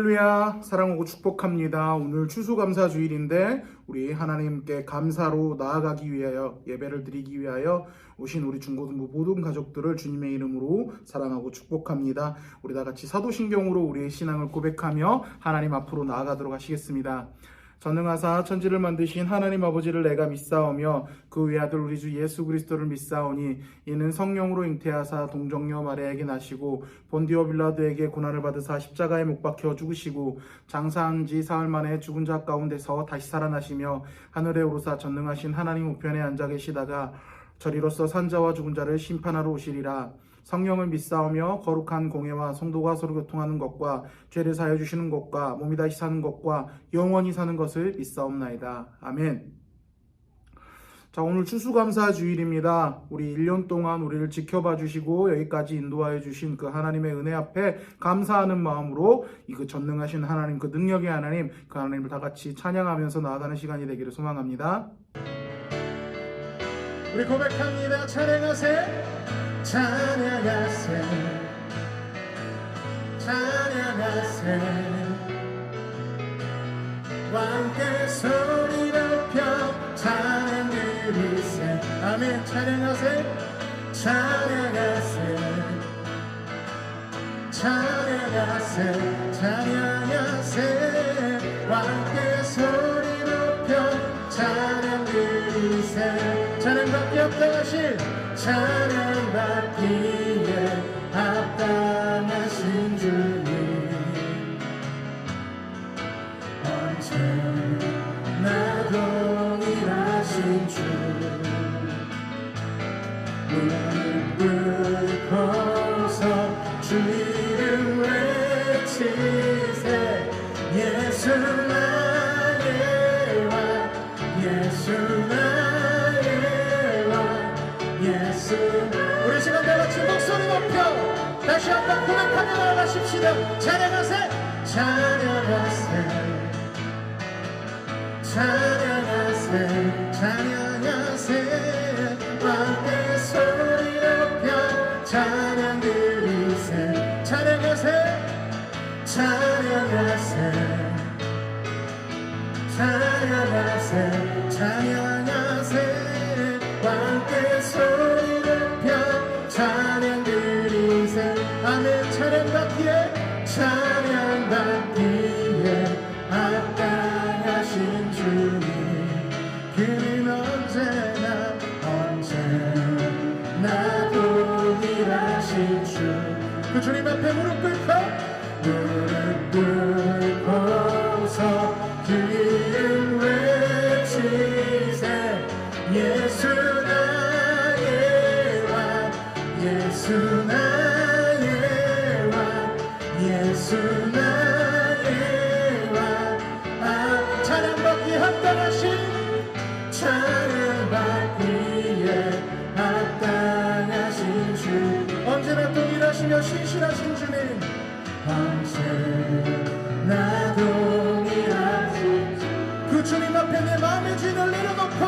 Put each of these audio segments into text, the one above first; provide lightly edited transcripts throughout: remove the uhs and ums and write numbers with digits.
할렐루야, 사랑하고 축복합니다. 오늘 추수감사주일인데 우리 하나님께 감사로 나아가기 위하여, 예배를 드리기 위하여 오신 우리 중고등부 모든 가족들을 주님의 이름으로 사랑하고 축복합니다. 우리 다 같이 사도신경으로 우리의 신앙을 고백하며 하나님 앞으로 나아가도록 하시겠습니다. 전능하사 천지를 만드신 하나님 아버지를 내가 믿사오며 그 외아들 우리 주 예수 그리스도를 믿사오니 이는 성령으로 잉태하사 동정녀 마리아에게 나시고 본디오 빌라도에게 고난을 받으사 십자가에 못 박혀 죽으시고 장사한 지 사흘 만에 죽은 자 가운데서 다시 살아나시며 하늘에 오르사 전능하신 하나님 우편에 앉아 계시다가 저리로서 산자와 죽은 자를 심판하러 오시리라. 성령을 믿사오며 거룩한 공예와 성도가 서로 교통하는 것과 죄를 사하여 주시는 것과 몸이 다시 사는 것과 영원히 사는 것을 믿사옵나이다. 아멘. 자, 오늘 추수감사주일입니다. 우리 1년 동안 우리를 지켜봐 주시고 여기까지 인도하여 주신 그 하나님의 은혜 앞에 감사하는 마음으로 그 전능하신 하나님, 그 능력의 하나님, 그 하나님을 다 같이 찬양하면서 나아가는 시간이 되기를 소망합니다. 우리 고백합니다. 찬양하세, 찬양하세, 찬양하세, 왕께 소리 높여 찬양 드리세. 아멘. 찬양하세, 찬양하세, 찬양하세, 찬양하세, 왕께 소리 높여 찬양 드리세. 찬양받기 합당하신, 찬양받기에 합당하신 주님, 언제나 동일하신 주, 무릎 꿇고서 주 이름 외치세. 예수 나의 왕, 예수 나의 왕, 예수. 우리 시간 다 같이 목소리 높여 다시 한번 고백하며 나아가십시다. 찬양하세, 찬양하세, 찬양하세, 찬양하세, 왕께 소리 높여 찬양 드리세. 찬양하세, 찬양하세, 찬양하세, 찬양하세, 왕께 소리 높여 찬양 드리세. 아멘. 찬양받기에, 찬양받기에 합당하신 주님, 그는 언제나 언제나 동일하신 주. 그 주님 앞에 무릎 꿇고, 무릎 꿇고서 그 이름 외치세. 예수 나의 왕, 예수 나의 왕, 예수 나의 왕. 아, 찬양받기 합당하신, 찬양받기에 합당하신 주, 언제나 동일하시며 신실하신 주님, 언제나 동일하신 주. 그 주님 앞에 내 마음의 짐을 내려놓고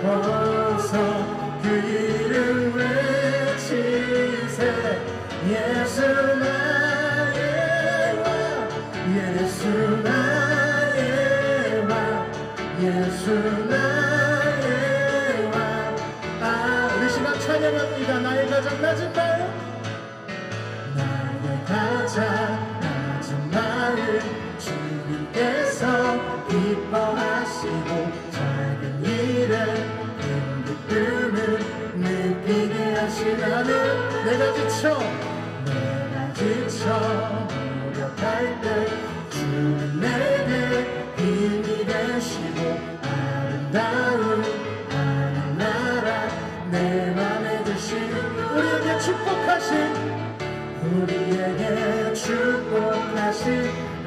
긁고서 그 이름 외치세. 예수 나의 왕, 예수 나의 왕, 예수 나의 왕. 아, 우리 시간 찬양합니다. 나의 가장 낮은 마음, 나의 가장 낮은 마음 주님께서 기뻐하시고 작은 일에 큰 기쁨을 느끼게 하시나는. 내가 지쳐 노력할 때 주는 내게 힘이 되시고 아름다운 하늘 나라 내 맘에 드시는. 우리에게 축복하신, 우리에게 축복하신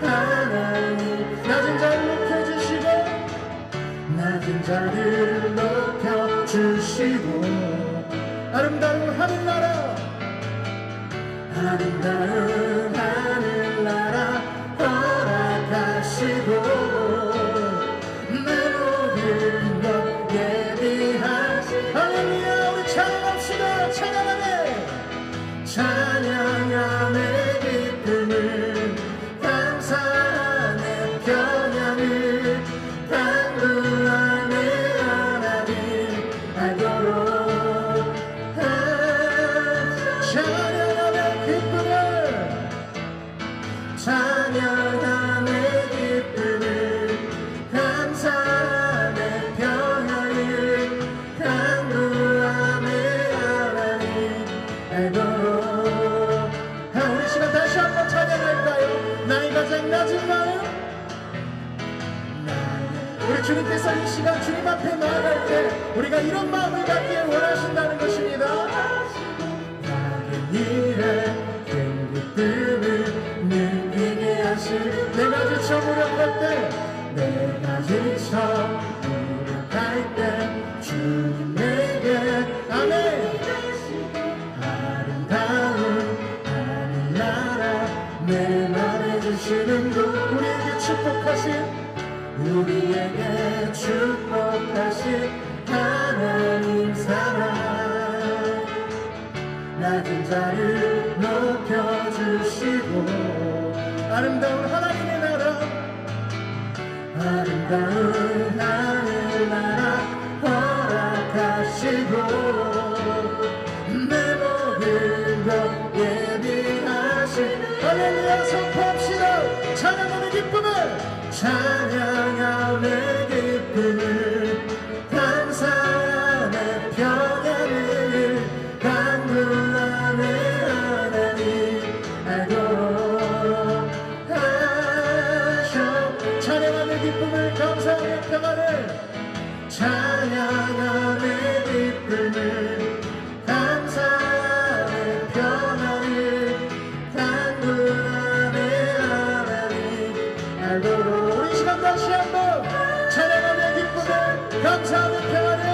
하나님, 낮은 자를 높여주시고, 낮은 자를 높여주시고, 아름다운 하늘나라, 아름다운 하늘나라 허락하시고, 내 모든 것 예비하시. 할렐루야. 우리 찬양합시다. 찬양하네, 찬양함의 기쁨을 우리 주님께서 이 시간 주님 앞에 나아갈 때 우리가 이런 마음을 갖기에 원하신다는 것입니다. 작은 일에 큰 기쁨을 느끼게 하신 내가 지쳐 무력할 때 내가 지쳐 무력할 때 주님 내게 아멘 아름다운 하늘나라 내 맘에 주시는 것 우리에게 축복하신 하나님 사랑 낮은 자를 높여주시고 아름다운 하나님의 나라 아름다운 하늘나라 허락하시고 내 모든 것 예비하신 할렐루야 선포합시다. 찬양하는 기쁨을 찬양하는 기쁨을 감사하는 평안을 간구하는 하나님 알도록 하셔 찬양하는 기쁨을 감사하는 평안을 찬양하는 기쁨을 감사하는 평안을 간구하는 하나님 알도록 우리 시간 다시 한번 찬양하는 기쁨을 감사하는 평안을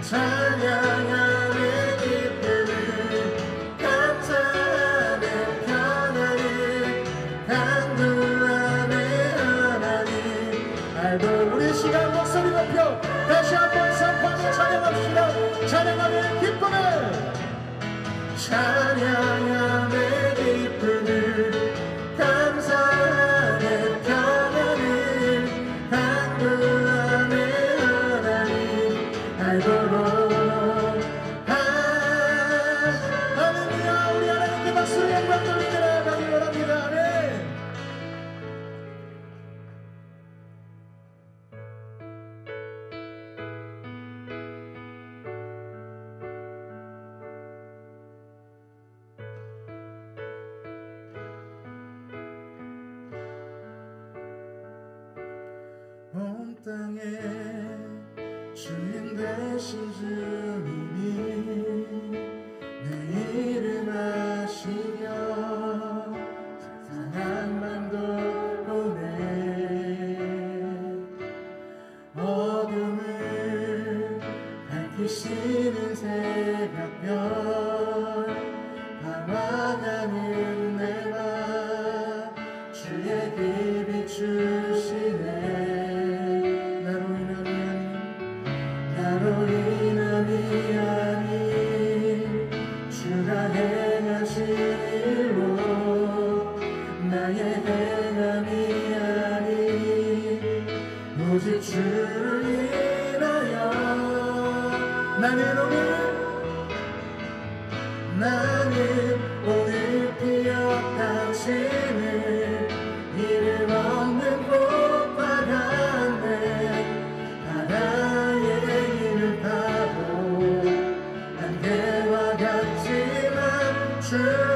찬양하는 기쁨을 감사하는 평안을 간구하는 하나님 알도록 우리 시간 목소리 높여 다시 한번 선포하며 찬양합시다. 찬양하는 기쁨을 찬양하는 기쁨을 감사하는 평안을 간구하는 하나님 알도록 할렐루야 우리 하나님께 박수로 영광 돌리며 나아가기 원합니다. 아멘. 온 땅에 주인 되신 주님이 내 이름 아시며 사랑한 맘도 보내 어둠을 밝히시는 새벽별 방황하는 내 맘 주의 길 비추시네 나로 인함이 아닌 주가 행하신 일로 나의 행함이 아닌 오직 주를 인하여 나는 오늘 피어닥치는 이름 없는 꽃과 같네 바다의 이름 파도 안개와 같지만 주는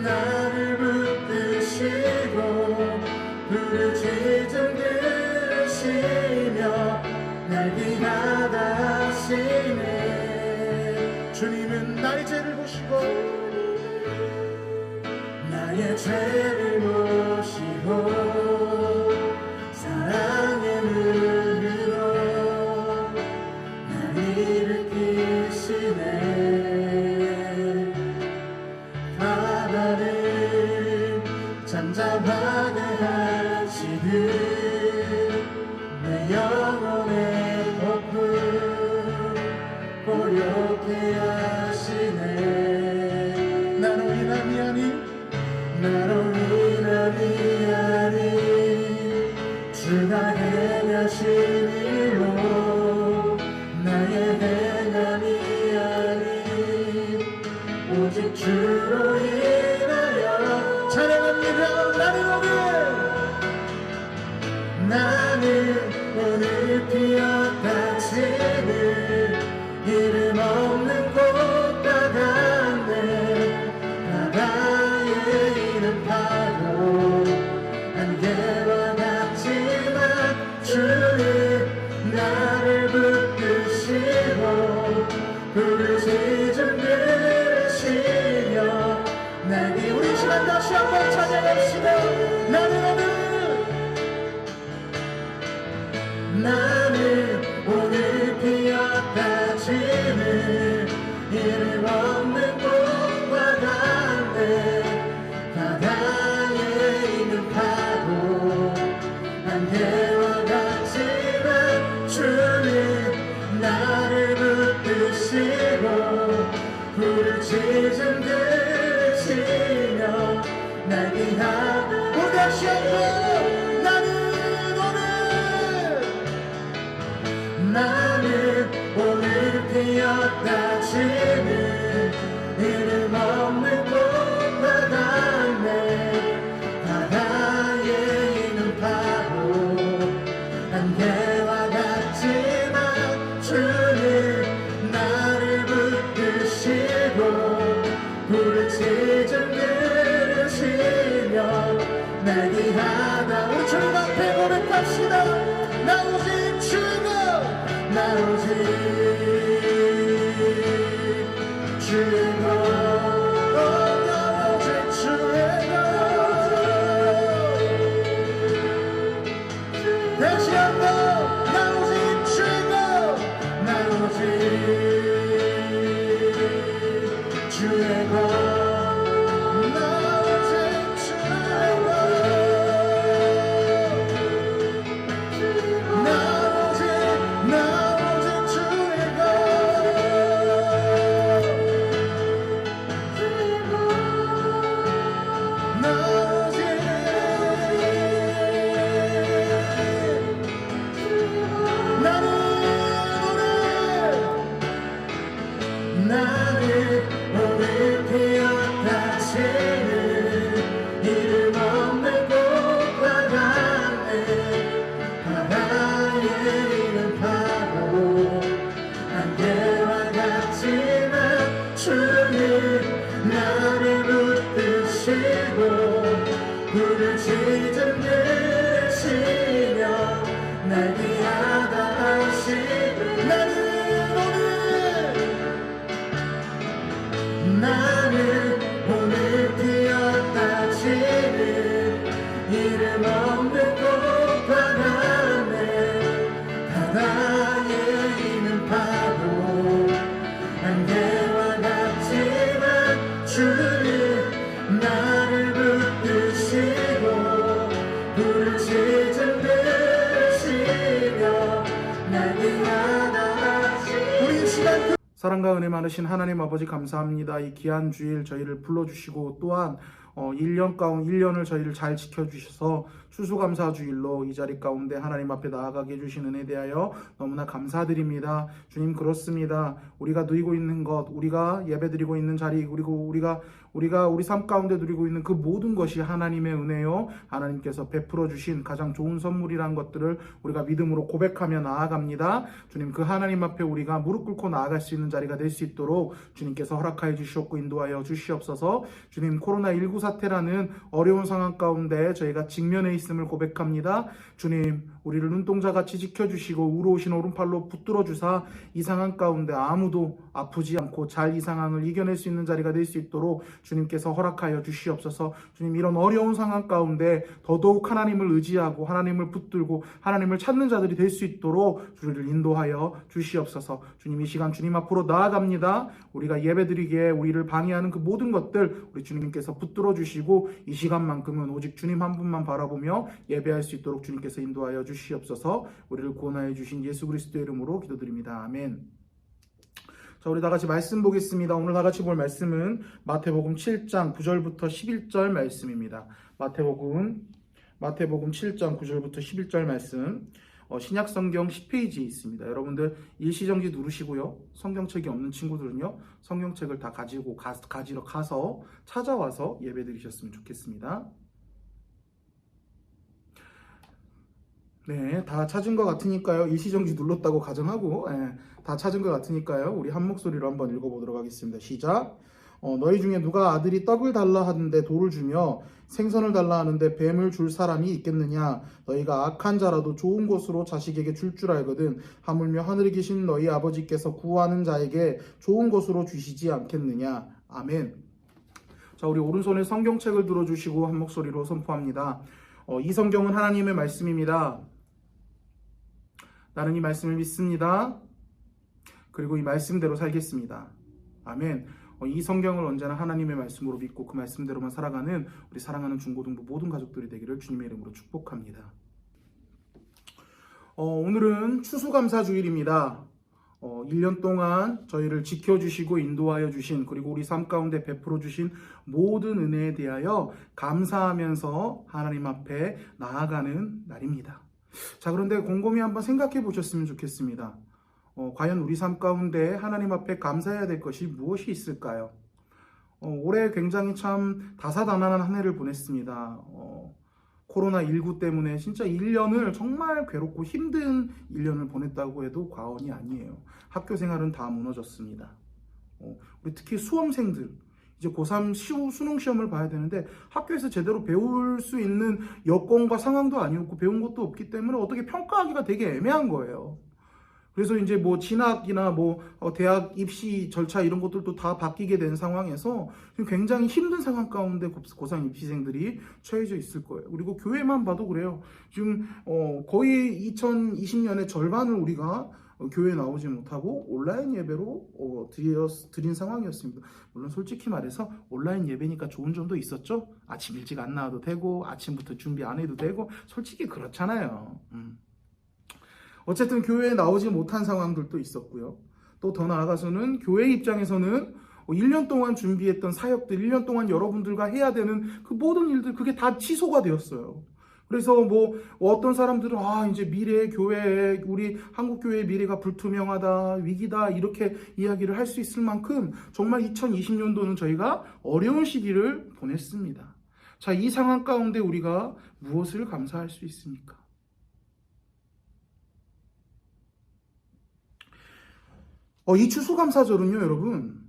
나를 붙드시고 부르짖음 들으시며 날 귀하다 하시네 주님은 나의 죄를 보시고 나의 죄를 보시고 사랑의 눈으로 날 일으키시네 바다를 잠잠하게 하시듯 내 영혼의 폭풍 고요케 하시네 나로 인함이 아닌 주가 행하신 일로 나의 행함이 아닌 오직 주로 인하여 찬양합니다. 나는 오늘 피어닥치는 이름 없는 꽃과 같네 바다의 이름 파도 안개와 같지만 주님 나를 붙드시고 부르짖음 들으시며 내게 우리 시간 다시 한번 찬양합시다. 나는 오늘 피었다 지는 이름 없는 꽃과 같네. 바다에 있는 파도 안개와 같지만 주는 나를 붙드시고 부르짖음 들으시며 날개 하고 다시 한번 나는 오늘 피었다 지는 이름 없는 꽃과 같네. 바다에 있는 파도 안개와 같지만 주는 나를 붙드시고 부르짖음 들으시며 날개 하다 우리 주님 앞에 고백합시다. 나 오직 주가 나 오직 주의 것, 나 오직 주의 것. 다시 한번 나 오직 주의 것, 나 오직 주의 것. 나는 오늘 피었다 지는 이름 없는 꽃과 같네. 바다에 있는 파도 안개와 같지만 주는 나를 붙드시고 부르짖음 들으시며 날 위하다 하시네. 나는 오늘 피었다 지는 이름 없는 꽃과 같네. 바다에 있는 파도 안개와 같지만 주는 나를 붙드시고 부르짖음 들으시며 날 위하다 하시네. 우리 시간 사랑과 은혜 많으신 하나님 아버지 감사합니다. 이 귀한 주일 저희를 불러주시고 또한 1년을 저희를 잘 지켜주셔서 추수감사주일로 이 자리 가운데 하나님 앞에 나아가게 해주신 은혜에 대하여 너무나 감사드립니다. 주님, 그렇습니다. 우리가 누리고 있는 것, 우리가 예배드리고 있는 자리, 그리고 우리가 우리 삶 가운데 누리고 있는 그 모든 것이 하나님의 은혜요, 하나님께서 베풀어 주신 가장 좋은 선물이라는 것들을 우리가 믿음으로 고백하며 나아갑니다. 주님, 그 하나님 앞에 우리가 무릎 꿇고 나아갈 수 있는 자리가 될 수 있도록 주님께서 허락하여 주시옵고 인도하여 주시옵소서. 주님, 코로나19 사태라는 어려운 상황 가운데 저희가 직면해 있음을 고백합니다. 주님, 우리를 눈동자같이 지켜주시고 우러우신 오른팔로 붙들어 주사 이 상황 가운데 아무도 아프지 않고 잘 이 상황을 이겨낼 수 있는 자리가 될 수 있도록 주님께서 허락하여 주시옵소서. 주님, 이런 어려운 상황 가운데 더더욱 하나님을 의지하고 하나님을 붙들고 하나님을 찾는 자들이 될 수 있도록 주를 인도하여 주시옵소서. 주님, 이 시간 주님 앞으로 나아갑니다. 우리가 예배드리기에 우리를 방해하는 그 모든 것들 우리 주님께서 붙들어 주시고 이 시간만큼은 오직 주님 한 분만 바라보며 예배할 수 있도록 주님께서 인도하여 주시옵소서. 우리를 구원하여 주신 예수 그리스도의 이름으로 기도드립니다. 아멘. 자, 우리 다 같이 말씀 보겠습니다. 오늘 다 같이 볼 말씀은 마태복음 7장 9절부터 11절 말씀입니다. 마태복음 7장 9절부터 11절 말씀. 신약 성경 10페이지에 있습니다. 여러분들 일시정지 누르시고요. 성경책이 없는 친구들은요, 성경책을 다 가지러 가서 찾아와서 예배 드리셨으면 좋겠습니다. 네, 다 찾은 것 같으니까요. 일시정지 눌렀다고 가정하고 다 찾은 것 같으니까요. 우리 한 목소리로 한번 읽어보도록 하겠습니다. 시작. 너희 중에 누가 아들이 떡을 달라 하는데 돌을 주며 생선을 달라 하는데 뱀을 줄 사람이 있겠느냐? 너희가 악한 자라도 좋은 것으로 자식에게 줄 알거든. 하물며 하늘에 계신 너희 아버지께서 구하는 자에게 좋은 것으로 주시지 않겠느냐? 아멘. 자, 우리 오른손에 성경책을 들어주시고 한 목소리로 선포합니다. 이 성경은 하나님의 말씀입니다. 나는 이 말씀을 믿습니다. 그리고 이 말씀대로 살겠습니다. 아멘. 이 성경을 언제나 하나님의 말씀으로 믿고 그 말씀대로만 살아가는 우리 사랑하는 중고등부 모든 가족들이 되기를 주님의 이름으로 축복합니다. 오늘은 추수감사주일입니다. 1년 동안 저희를 지켜주시고 인도하여 주신, 그리고 우리 삶 가운데 베풀어 주신 모든 은혜에 대하여 감사하면서 하나님 앞에 나아가는 날입니다. 자, 그런데 곰곰이 한번 생각해 보셨으면 좋겠습니다. 과연 우리 삶 가운데 하나님 앞에 감사해야 될 것이 무엇이 있을까요? 올해 굉장히 참 다사다난한 한 해를 보냈습니다. 코로나19 때문에 진짜 1년을 정말 괴롭고 힘든 1년을 보냈다고 해도 과언이 아니에요. 학교 생활은 다 무너졌습니다. 우리 특히 수험생들, 이제 고3 수능 시험을 봐야 되는데 학교에서 제대로 배울 수 있는 여건과 상황도 아니었고 배운 것도 없기 때문에 어떻게 평가하기가 되게 애매한 거예요. 그래서 이제 뭐 진학이나 대학 입시 절차 이런 것들도 다 바뀌게 된 상황에서 굉장히 힘든 상황 가운데 고3 입시생들이 처해져 있을 거예요. 그리고 교회만 봐도 그래요. 지금 거의 2020년의 절반을 우리가 교회에 나오지 못하고 온라인 예배로 드린 상황이었습니다. 물론 솔직히 말해서 온라인 예배니까 좋은 점도 있었죠. 아침 일찍 안 나와도 되고 아침부터 준비 안 해도 되고 솔직히 그렇잖아요. 어쨌든 교회에 나오지 못한 상황들도 있었고요. 또 더 나아가서는 교회 입장에서는 1년 동안 준비했던 사역들, 1년 동안 여러분들과 해야 되는 그 모든 일들, 그게 다 취소가 되었어요. 그래서 어떤 사람들은 이제 미래의 교회, 우리 한국교회의 미래가 불투명하다, 위기다 이렇게 이야기를 할 수 있을 만큼 정말 2020년도는 저희가 어려운 시기를 보냈습니다. 자, 이 상황 가운데 우리가 무엇을 감사할 수 있습니까? 이 추수감사절은요, 여러분,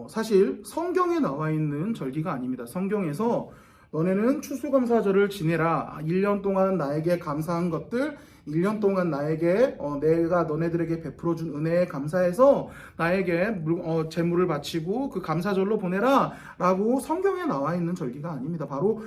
사실 성경에 나와 있는 절기가 아닙니다. 성경에서 너네는 추수감사절을 지내라. 1년 동안 나에게 감사한 것들, 1년 동안 나에게 내가 너네들에게 베풀어준 은혜에 감사해서 나에게 제물을 바치고 그 감사절로 보내라 라고 성경에 나와 있는 절기가 아닙니다. 바로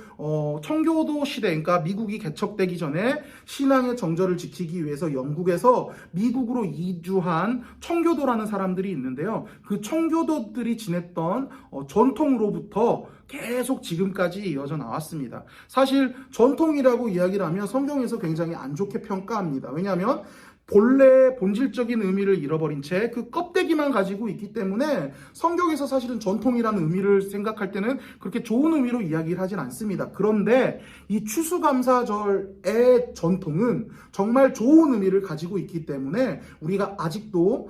청교도 시대, 그러니까 미국이 개척되기 전에 신앙의 정절을 지키기 위해서 영국에서 미국으로 이주한 청교도라는 사람들이 있는데요. 그 청교도들이 지냈던 전통으로부터 계속 지금까지 이어져 나왔습니다. 사실 전통이라고 이야기를 하면 성경에서 굉장히 안 좋게 평가합니다. 왜냐하면 본래 본질적인 의미를 잃어버린 채 그 껍데기만 가지고 있기 때문에 성경에서 사실은 전통이라는 의미를 생각할 때는 그렇게 좋은 의미로 이야기를 하진 않습니다. 그런데 이 추수감사절의 전통은 정말 좋은 의미를 가지고 있기 때문에 우리가 아직도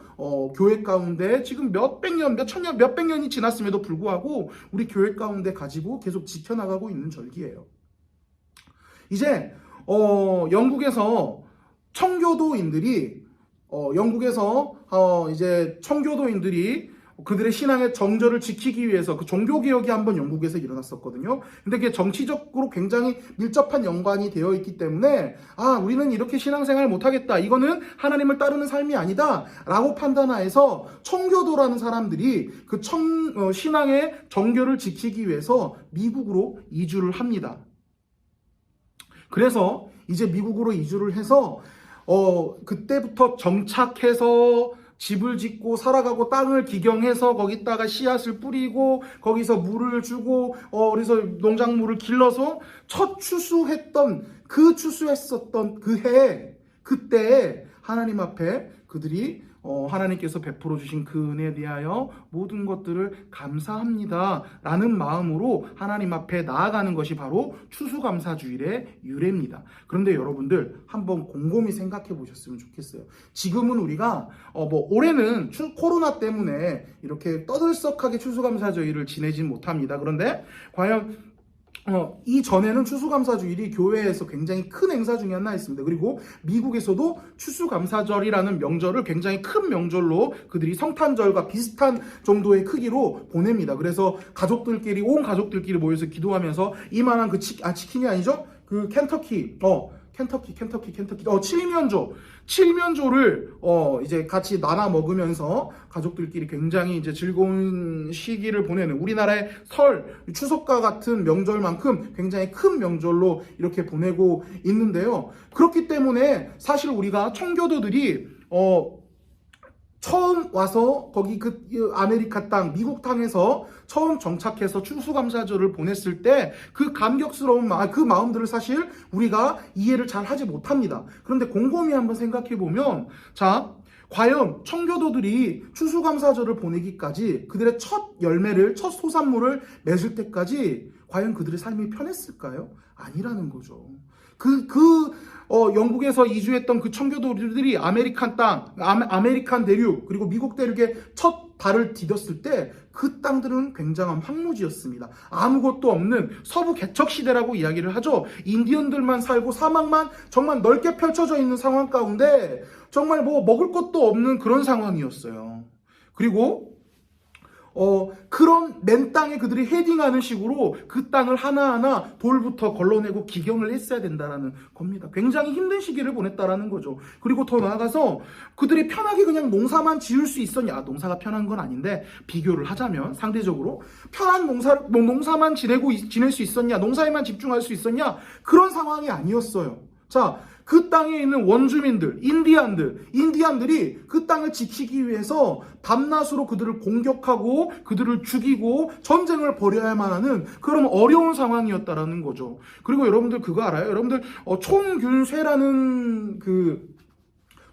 교회 가운데 지금 몇백 년이 지났음에도 불구하고 우리 교회 가운데 가지고 계속 지켜나가고 있는 절기예요. 이제 영국에서 청교도인들이 이제 청교도인들이 그들의 신앙의 정절을 지키기 위해서 그 종교개혁이 한번 영국에서 일어났었거든요. 근데 그게 정치적으로 굉장히 밀접한 연관이 되어 있기 때문에 우리는 이렇게 신앙생활을 못하겠다. 이거는 하나님을 따르는 삶이 아니다. 라고 판단하여서 청교도라는 사람들이 그 신앙의 정결을 지키기 위해서 미국으로 이주를 합니다. 그래서 이제 미국으로 이주를 해서 그때부터 정착해서 집을 짓고 살아가고 땅을 기경해서 거기다가 씨앗을 뿌리고 거기서 물을 주고 그래서 농작물을 길러서 첫 추수했었던 그 해에 그때에 하나님 앞에 그들이 하나님께서 베풀어 주신 그 은혜에 대하여 모든 것들을 감사합니다 라는 마음으로 하나님 앞에 나아가는 것이 바로 추수감사주일의 유래입니다. 그런데 여러분들 한번 곰곰이 생각해 보셨으면 좋겠어요. 지금은 우리가 올해는 코로나 때문에 이렇게 떠들썩하게 추수감사주일을 지내진 못합니다. 그런데 과연 이전에는 추수감사주일이 교회에서 굉장히 큰 행사 중에 하나였습니다. 그리고 미국에서도 추수감사절이라는 명절을 굉장히 큰 명절로 그들이 성탄절과 비슷한 정도의 크기로 보냅니다. 그래서 가족들끼리, 온 가족들끼리 모여서 기도하면서 이만한 치킨이 아니죠? 그 켄터키, 칠면조를 이제 같이 나눠 먹으면서 가족들끼리 굉장히 이제 즐거운 시기를 보내는, 우리나라의 설, 추석과 같은 명절만큼 굉장히 큰 명절로 이렇게 보내고 있는데요. 그렇기 때문에 사실 우리가 청교도들이 처음 와서 거기 그 아메리카 땅, 미국 땅에서 처음 정착해서 추수감사절을 보냈을 때 그 감격스러운 그 마음들을 사실 우리가 이해를 잘 하지 못합니다. 그런데 곰곰이 한번 생각해 보면, 자, 과연 청교도들이 추수감사절을 보내기까지 그들의 첫 열매를, 첫 소산물을 맺을 때까지 과연 그들의 삶이 편했을까요? 아니라는 거죠. 영국에서 이주했던 그 청교도들이 아메리칸 땅, 아메리칸 대륙, 그리고 미국 대륙에 첫 발을 디뎠을 때 그 땅들은 굉장한 황무지였습니다. 아무것도 없는 서부 개척시대라고 이야기를 하죠. 인디언들만 살고 사막만 정말 넓게 펼쳐져 있는 상황 가운데 정말 뭐 먹을 것도 없는 그런 상황이었어요. 그리고 그런 맨 땅에 그들이 헤딩하는 식으로 그 땅을 하나하나 돌부터 걸러내고 기경을 했어야 된다라는 겁니다. 굉장히 힘든 시기를 보냈다라는 거죠. 그리고 더 나아가서 그들이 편하게 그냥 농사만 지을 수 있었냐? 농사가 편한 건 아닌데, 비교를 하자면 상대적으로 편한 농사만 지낼 수 있었냐? 농사에만 집중할 수 있었냐? 그런 상황이 아니었어요. 자, 그 땅에 있는 원주민들, 인디안들이 그 땅을 지키기 위해서 밤낮으로 그들을 공격하고 그들을 죽이고 전쟁을 벌여야만 하는 그런 어려운 상황이었다라는 거죠. 그리고 여러분들 그거 알아요? 여러분들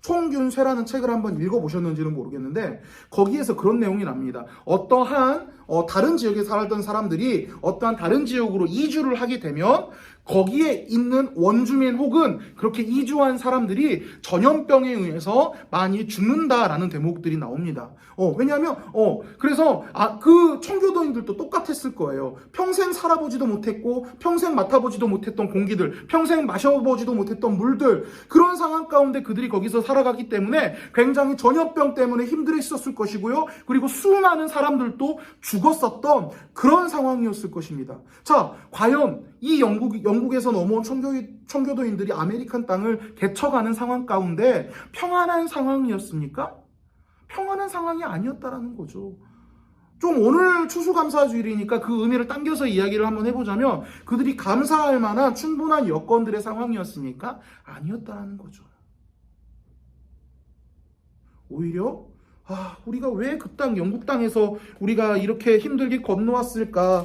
총균쇠라는 책을 한번 읽어보셨는지는 모르겠는데, 거기에서 그런 내용이 납니다. 어떠한 다른 지역에 살던 사람들이 어떠한 다른 지역으로 이주를 하게 되면 거기에 있는 원주민 혹은 그렇게 이주한 사람들이 전염병에 의해서 많이 죽는다라는 대목들이 나옵니다. 왜냐하면 그래서 그 청교도인들도 똑같았을 거예요. 평생 살아보지도 못했고 평생 맡아보지도 못했던 공기들, 평생 마셔보지도 못했던 물들, 그런 상황 가운데 그들이 거기서 살아가기 때문에 굉장히 전염병 때문에 힘들었을 것이고요. 그리고 수많은 사람들도 죽었었던 그런 상황이었을 것입니다. 자, 과연 이 영국에서 넘어온 청교도인들이 아메리칸 땅을 개척하는 상황 가운데 평안한 상황이었습니까? 평안한 상황이 아니었다라는 거죠. 좀 오늘 추수감사주일이니까 그 의미를 당겨서 이야기를 한번 해보자면, 그들이 감사할 만한 충분한 여건들의 상황이었습니까? 아니었다라는 거죠. 오히려 우리가 왜 그 땅, 영국 땅에서 우리가 이렇게 힘들게 건너왔을까?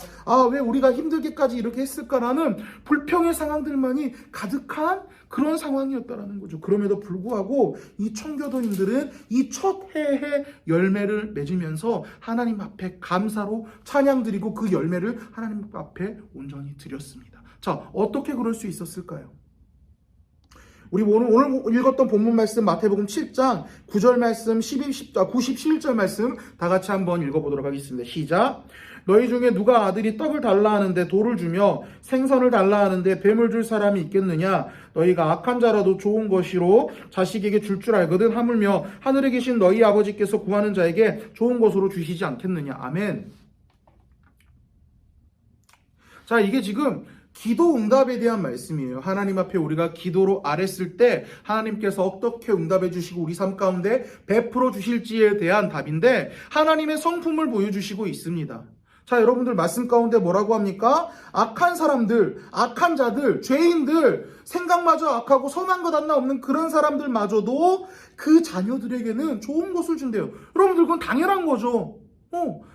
왜 우리가 힘들게까지 이렇게 했을까라는 불평의 상황들만이 가득한 그런 상황이었다라는 거죠. 그럼에도 불구하고 이 청교도인들은 이 첫 해의 열매를 맺으면서 하나님 앞에 감사로 찬양드리고 그 열매를 하나님 앞에 온전히 드렸습니다. 자, 어떻게 그럴 수 있었을까요? 우리 오늘 읽었던 본문 말씀 마태복음 7장 9절 말씀, 91절 말씀 다 같이 한번 읽어보도록 하겠습니다. 시작. 너희 중에 누가 아들이 떡을 달라 하는데 돌을 주며 생선을 달라 하는데 뱀을 줄 사람이 있겠느냐? 너희가 악한 자라도 좋은 것으로 자식에게 줄 알거든. 하물며 하늘에 계신 너희 아버지께서 구하는 자에게 좋은 것으로 주시지 않겠느냐? 아멘. 자, 이게 지금 기도 응답에 대한 말씀이에요. 하나님 앞에 우리가 기도로 아뢰었을 때 하나님께서 어떻게 응답해 주시고 우리 삶 가운데 베풀어 주실지에 대한 답인데, 하나님의 성품을 보여주시고 있습니다. 자, 여러분들 말씀 가운데 뭐라고 합니까? 악한 사람들, 악한 자들, 죄인들, 생각마저 악하고 선한 것 하나 없는 그런 사람들마저도 그 자녀들에게는 좋은 것을 준대요. 여러분들 그건 당연한 거죠.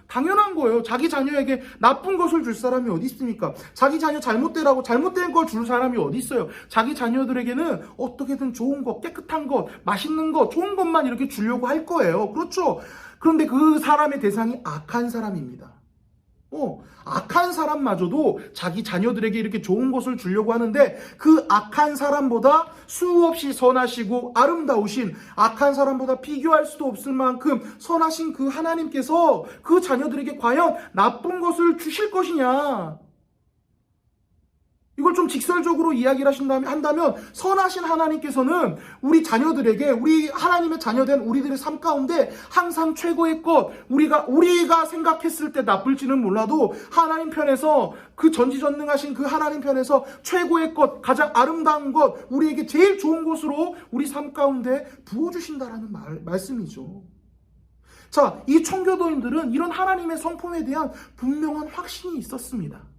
당연한 거예요. 자기 자녀에게 나쁜 것을 줄 사람이 어디 있습니까? 자기 자녀 잘못되라고 잘못된 걸 줄 사람이 어디 있어요? 자기 자녀들에게는 어떻게든 좋은 것, 깨끗한 것, 맛있는 것, 좋은 것만 이렇게 주려고 할 거예요. 그렇죠? 그런데 그 사람의 대상이 악한 사람입니다. 악한 사람마저도 자기 자녀들에게 이렇게 좋은 것을 주려고 하는데, 그 악한 사람보다 수없이 선하시고 아름다우신, 악한 사람보다 비교할 수도 없을 만큼 선하신 그 하나님께서 그 자녀들에게 과연 나쁜 것을 주실 것이냐? 이걸 좀 직설적으로 이야기를 한다면 선하신 하나님께서는 우리 자녀들에게, 우리 하나님의 자녀된 우리들의 삶 가운데 항상 최고의 것, 우리가 생각했을 때 나쁠지는 몰라도 하나님 편에서, 그 전지전능하신 그 하나님 편에서 최고의 것, 가장 아름다운 것, 우리에게 제일 좋은 것으로 우리 삶 가운데 부어주신다라는 말씀이죠. 자, 이 청교도인들은 이런 하나님의 성품에 대한 분명한 확신이 있었습니다.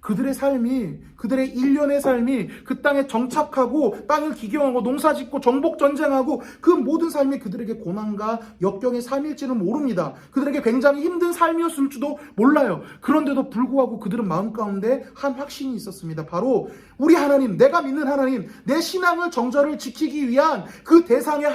그들의 삶이, 그들의 일련의 삶이 그 땅에 정착하고 땅을 기경하고 농사짓고 정복전쟁하고 그 모든 삶이 그들에게 고난과 역경의 삶일지는 모릅니다. 그들에게 굉장히 힘든 삶이었을지도 몰라요. 그런데도 불구하고 그들은 마음 가운데 한 확신이 있었습니다. 바로 우리 하나님, 내가 믿는 하나님, 내 신앙을 정절을 지키기 위한 그 대상의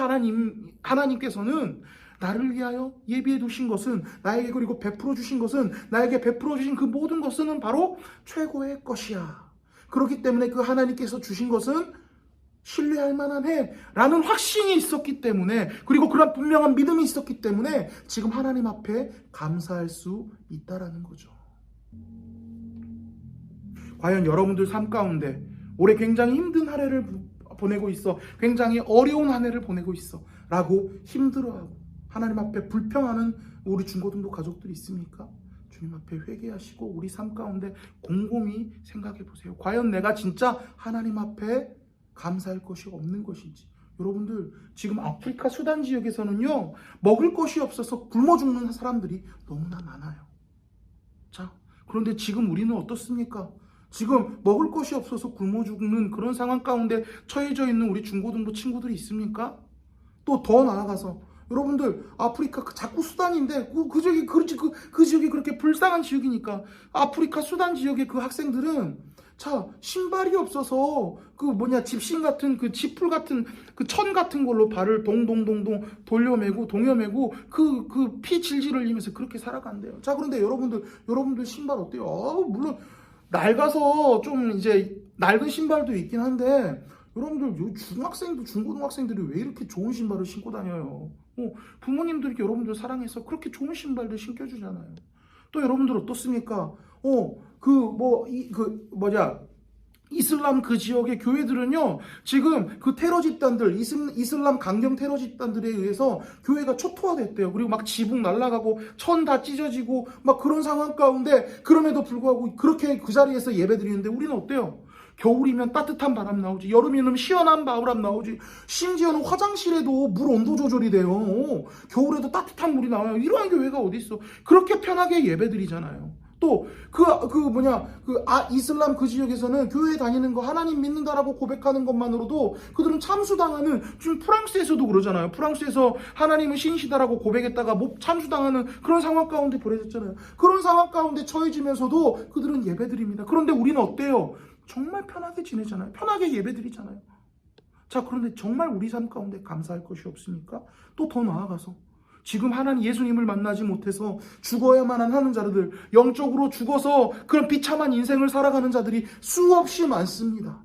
하나님께서는 나를 위하여 예비해 두신 것은, 나에게 그리고 베풀어 주신 것은, 나에게 베풀어 주신 그 모든 것은 바로 최고의 것이야. 그렇기 때문에 그 하나님께서 주신 것은 신뢰할 만해 라는 확신이 있었기 때문에, 그리고 그런 분명한 믿음이 있었기 때문에 지금 하나님 앞에 감사할 수 있다라는 거죠. 과연 여러분들 삶 가운데 올해 굉장히 힘든 한 해를 보내고 있어, 굉장히 어려운 한 해를 보내고 있어 라고 힘들어하고 하나님 앞에 불평하는 우리 중고등부 가족들이 있습니까? 주님 앞에 회개하시고 우리 삶 가운데 곰곰이 생각해 보세요. 과연 내가 진짜 하나님 앞에 감사할 것이 없는 것인지. 여러분들, 지금 아프리카 수단 지역에서는요, 먹을 것이 없어서 굶어 죽는 사람들이 너무나 많아요. 자, 그런데 지금 우리는 어떻습니까? 지금 먹을 것이 없어서 굶어 죽는 그런 상황 가운데 처해져 있는 우리 중고등부 친구들이 있습니까? 또 더 나아가서 여러분들, 아프리카 자꾸 수단인데 그 지역이 그 지역이 그렇게 불쌍한 지역이니까 아프리카 수단 지역의 그 학생들은 자, 신발이 없어서 집신 같은 그 지풀 같은 그 천 같은 걸로 발을 동동동동 동여매고 그 피 질질 흘리면서 그렇게 살아간대요. 자, 그런데 여러분들 신발 어때요? 물론 낡아서 좀 이제 낡은 신발도 있긴 한데, 여러분들 중고등학생들이 왜 이렇게 좋은 신발을 신고 다녀요? 부모님들이 여러분들 사랑해서 그렇게 좋은 신발들 신겨주잖아요. 또 여러분들 어떻습니까? 이슬람 그 지역의 교회들은요, 지금 그 테러 집단들, 이슬람 강경 테러 집단들에 의해서 교회가 초토화됐대요. 그리고 막 지붕 날아가고 천 다 찢어지고 막 그런 상황 가운데, 그럼에도 불구하고 그렇게 그 자리에서 예배 드리는데 우리는 어때요? 겨울이면 따뜻한 바람 나오지, 여름이면 시원한 바람 나오지, 심지어는 화장실에도 물 온도 조절이 돼요. 겨울에도 따뜻한 물이 나와요. 이러한 교회가 어디 있어? 그렇게 편하게 예배드리잖아요. 또 이슬람 그 지역에서는 교회 다니는 거, 하나님 믿는다라고 고백하는 것만으로도 그들은 참수당하는, 지금 프랑스에서도 그러잖아요. 프랑스에서 하나님은 신이시다라고 고백했다가 참수당하는 그런 상황 가운데 보내졌잖아요. 그런 상황 가운데 처해지면서도 그들은 예배드립니다. 그런데 우리는 어때요? 정말 편하게 지내잖아요. 편하게 예배드리잖아요. 자, 그런데 정말 우리 삶 가운데 감사할 것이 없습니까? 또 더 나아가서 지금 하나님 예수님을 만나지 못해서 죽어야만 하는 자들, 영적으로 죽어서 그런 비참한 인생을 살아가는 자들이 수없이 많습니다.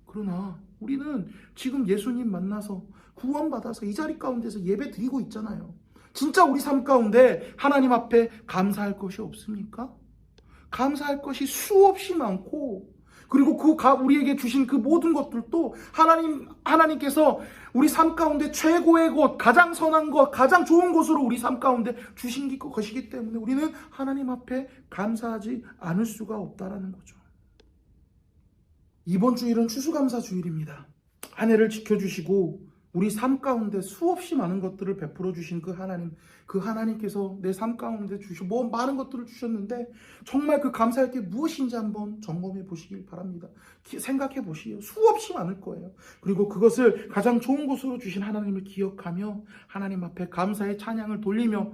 그러나 우리는 지금 예수님 만나서 구원받아서 이 자리 가운데서 예배 드리고 있잖아요. 진짜 우리 삶 가운데 하나님 앞에 감사할 것이 없습니까? 감사할 것이 수없이 많고, 그리고 우리에게 주신 그 모든 것들도 하나님께서 우리 삶 가운데 최고의 것, 가장 선한 것, 가장 좋은 것으로 우리 삶 가운데 주신 것이기 때문에 우리는 하나님 앞에 감사하지 않을 수가 없다라는 거죠. 이번 주일은 추수감사 주일입니다. 한 해를 지켜주시고 우리 삶 가운데 수없이 많은 것들을 베풀어 주신 그 하나님께서 내 삶 가운데 많은 것들을 주셨는데, 정말 그 감사할 게 무엇인지 한번 점검해 보시길 바랍니다. 생각해 보시요. 수없이 많을 거예요. 그리고 그것을 가장 좋은 것으로 주신 하나님을 기억하며 하나님 앞에 감사의 찬양을 돌리며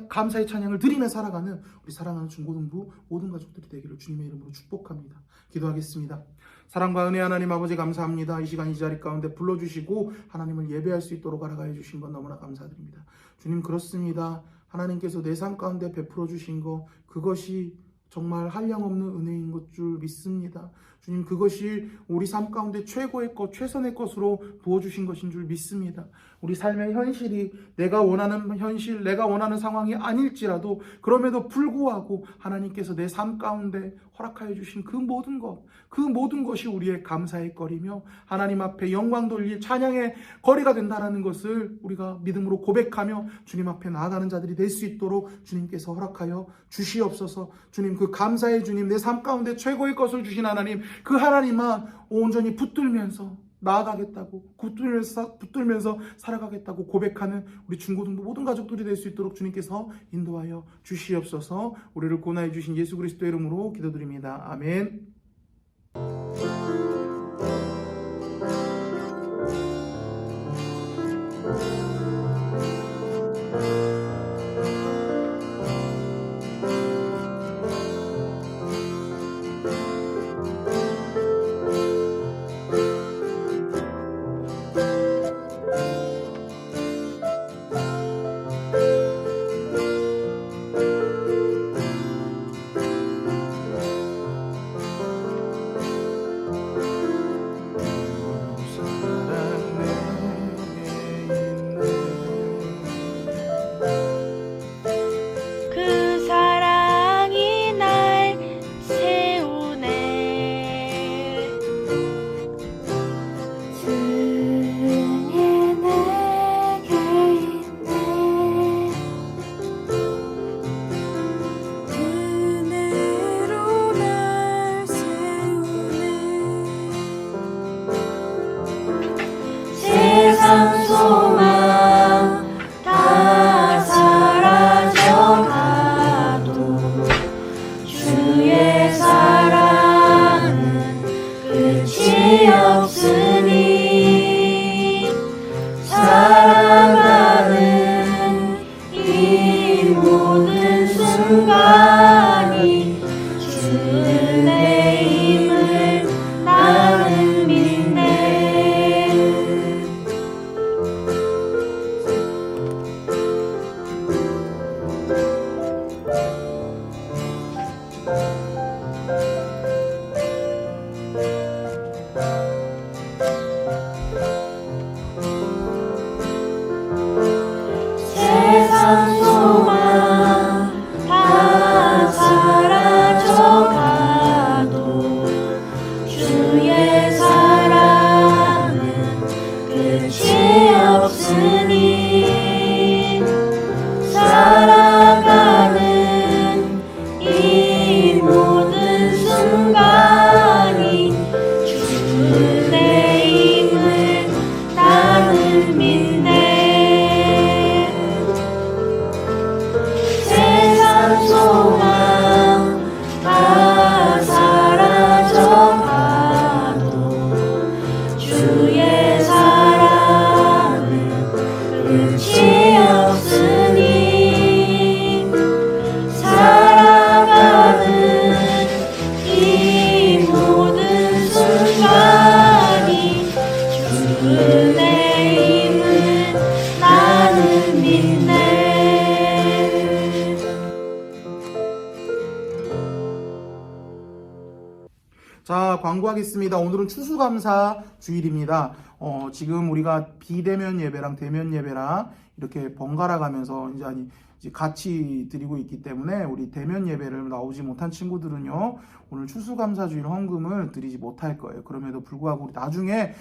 감사의 찬양을 드리며 살아가는 우리 사랑하는 중고등부 모든 가족들이 되기를 주님의 이름으로 축복합니다. 기도하겠습니다. 사랑과 은혜 하나님 아버지, 감사합니다. 이 시간 이 자리 가운데 불러주시고 하나님을 예배할 수 있도록 알아가해 주신 것 너무나 감사드립니다. 주님, 그렇습니다. 하나님께서 내 삶 가운데 베풀어 주신 것, 그것이 정말 한량없는 은혜인 것 줄 믿습니다. 주님, 그것이 우리 삶 가운데 최고의 것, 최선의 것으로 부어주신 것인 줄 믿습니다. 우리 삶의 현실이 내가 원하는 현실, 내가 원하는 상황이 아닐지라도 그럼에도 불구하고 하나님께서 내 삶 가운데 허락하여 주신 그 모든 것이 우리의 감사의 거리며 하나님 앞에 영광 돌릴 찬양의 거리가 된다는 것을 우리가 믿음으로 고백하며 주님 앞에 나아가는 자들이 될 수 있도록 주님께서 허락하여 주시옵소서. 주님, 그 감사의 주님, 내 삶 가운데 최고의 것을 주신 하나님, 그 하나님만 온전히 붙들면서 나아가겠다고, 붙들면서 살아가겠다고 고백하는 우리 중고등부 모든 가족들이 될 수 있도록 주님께서 인도하여 주시옵소서. 우리를 구원하여 주신 예수 그리스도의 이름으로 기도드립니다. 아멘. 자, 광고하겠습니다. 오늘은 추수감사 주일입니다. 지금 우리가 비대면 예배랑 대면 예배랑 이렇게 번갈아 가면서 이제 같이 드리고 있기 때문에 우리 대면 예배를 나오지 못한 친구들은요, 오늘 추수감사 주일 헌금을 드리지 못할 거예요. 그럼에도 불구하고 우리 나중에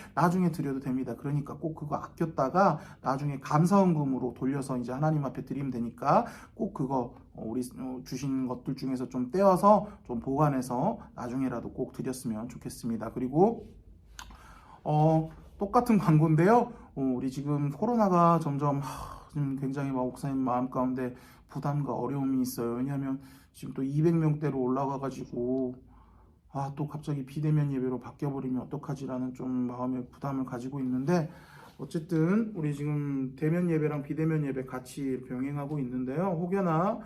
드려도 됩니다. 그러니까 꼭 그거 아꼈다가 나중에 감사 헌금으로 돌려서 이제 하나님 앞에 드리면 되니까 꼭 그거 우리 주신 것들 중에서 좀 떼어서 좀 보관해서 나중에라도 꼭 드렸으면 좋겠습니다. 그리고 똑같은 광고인데요. 우리 지금 코로나가 점점 굉장히 목사님 마음 가운데 부담과 어려움이 있어요. 왜냐하면 지금 또 200명대로 올라가가지고 또 갑자기 비대면 예배로 바뀌어버리면 어떡하지라는 좀 마음의 부담을 가지고 있는데, 어쨌든 우리 지금 대면 예배랑 비대면 예배 같이 병행하고 있는데요. 혹여나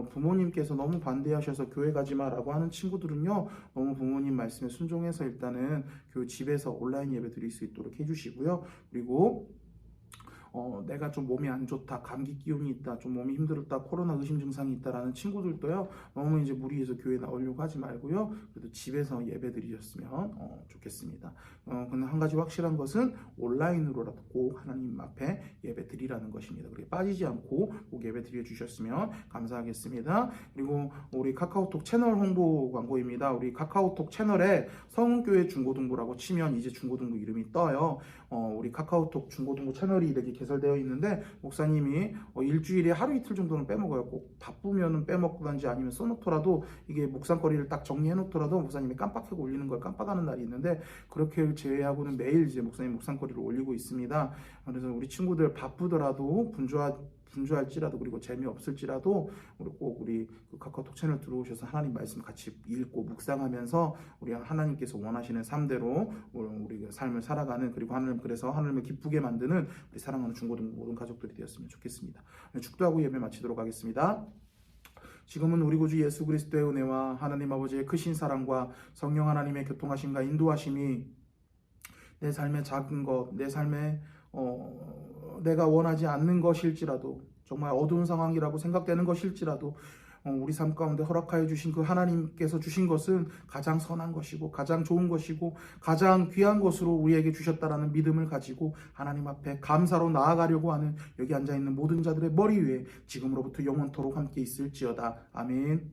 부모님께서 너무 반대하셔서 교회 가지 마라고 하는 친구들은요, 너무 부모님 말씀에 순종해서 일단은 집에서 온라인 예배 드릴 수 있도록 해주시고요. 그리고 내가 좀 몸이 안 좋다, 감기 기운이 있다, 좀 몸이 힘들었다, 코로나 의심 증상이 있다라는 친구들도요, 너무 이제 무리해서 교회 나오려고 하지 말고요, 그래도 집에서 예배 드리셨으면 좋겠습니다. 근데 한 가지 확실한 것은 온라인으로라도 꼭 하나님 앞에 예배 드리라는 것입니다. 그렇게 빠지지 않고 꼭 예배 드려 주셨으면 감사하겠습니다. 그리고 우리 카카오톡 채널 홍보 광고입니다. 우리 카카오톡 채널에 성교회 중고등부라고 치면 이제 중고등부 이름이 떠요. 우리 카카오톡 중고등부 채널이 이렇게 개설되어 있는데, 목사님이 일주일에 하루 이틀 정도는 빼먹어요. 꼭 바쁘면은 빼먹든지 아니면 써놓더라도, 이게 묵상거리를 딱 정리해 놓더라도 목사님이 깜빡하고 올리는 걸 깜빡하는 날이 있는데, 그렇게 제외하고는 매일 이제 목사님 묵상거리를 올리고 있습니다. 그래서 우리 친구들 바쁘더라도 분주할지라도, 그리고 재미없을지라도 우리 그 카카오톡 채널 들어오셔서 하나님 말씀 같이 읽고 묵상하면서 우리 하나님께서 원하시는 삶대로 우리 삶을 살아가는, 그리고 그래서 하나님을 기쁘게 만드는 우리 사랑하는 중고등부 모든 가족들이 되었으면 좋겠습니다. 축도하고 예배 마치도록 하겠습니다. 지금은 우리 구주 예수 그리스도의 은혜와 하나님 아버지의 크신 사랑과 성령 하나님의 교통하심과 인도하심이 내 삶의 작은 것, 내 삶의 내가 원하지 않는 것일지라도, 정말 어두운 상황이라고 생각되는 것일지라도, 우리 삶 가운데 허락하여 주신 그 하나님께서 주신 것은 가장 선한 것이고 가장 좋은 것이고 가장 귀한 것으로 우리에게 주셨다라는 믿음을 가지고 하나님 앞에 감사로 나아가려고 하는 여기 앉아있는 모든 자들의 머리 위에 지금으로부터 영원토록 함께 있을지어다. 아멘.